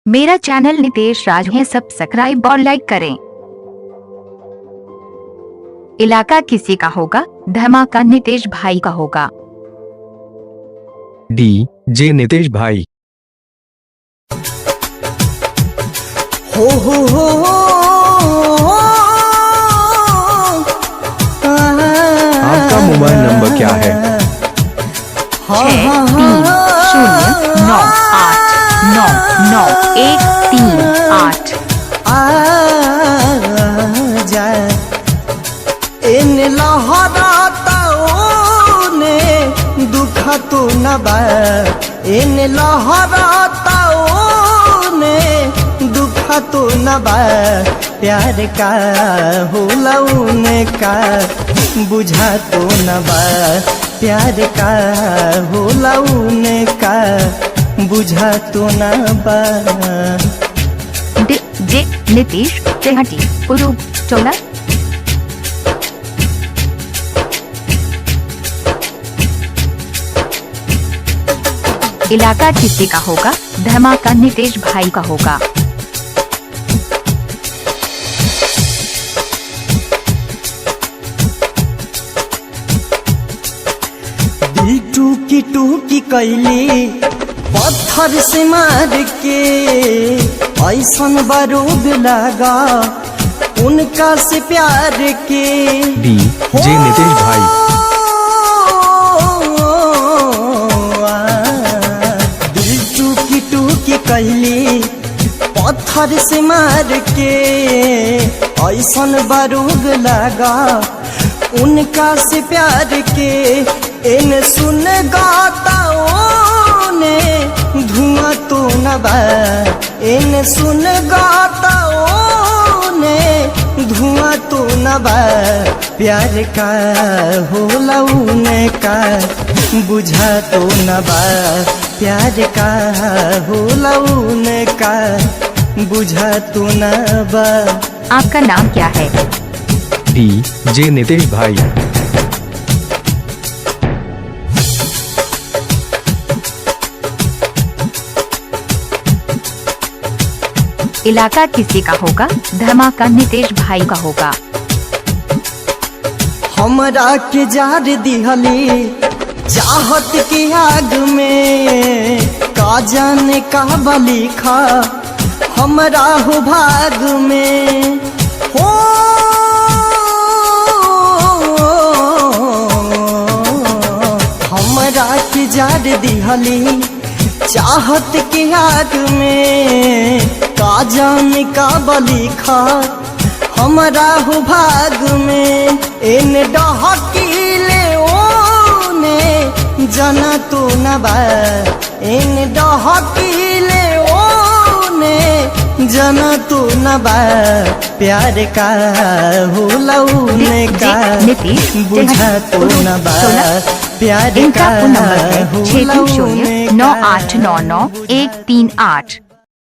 मेरा चैनल नितेश राज है, सब्सक्राइब और लाइक करें। इलाका किसी का होगा, धमाका नितेश भाई का होगा। डी जे नितेश भाई। हो आपका मोबाइल नंबर क्या है? 6309899138। इन लहराताओने दुख तो न बा, इन लहराताओने दुख तो न बा, प्यार का होला उनका बुझा तो न बा, प्यार का होला उनका बुझा तो न बा। जे नीतीश तेहटी पुरुष 14। इलाका किसी का होगा, धमाका नितेश भाई का होगा। टूकी टूकी कैली पत्थर से मार के ऐसन बारूद लगा उनका से प्यार के। डी जे नितेश भाई। दिल टूकी टूकी कैली पत्थर से मार के ऐसन बारूद लगा उनका से प्यार के। इन सुन गाताओने धुआं तो न बा, इन सुन गाताओने धुआं तो न बा, प्यार का होला उनका बुझा तो न बा, प्यार का होला उनका बुझा तो न बा। आपका नाम क्या है? डी जे नितेश भाई। इलाका किसी का होगा, धमाका नितेश भाई का होगा। हमरा के जार दिहली चाहत की आग में, का जाने का बलिखा हमरा हो भाग में। हो हमरा के जार दिहली चाहत की आग में, का जाने का बलिखा हमरा हो भाग में। इन डहकीले ओने जना तो न बा, इन डहकीले ओने जना तो न बा, प्यार का होला उनका बुझा तो न बा, प्यार का होला उनका। 98999138।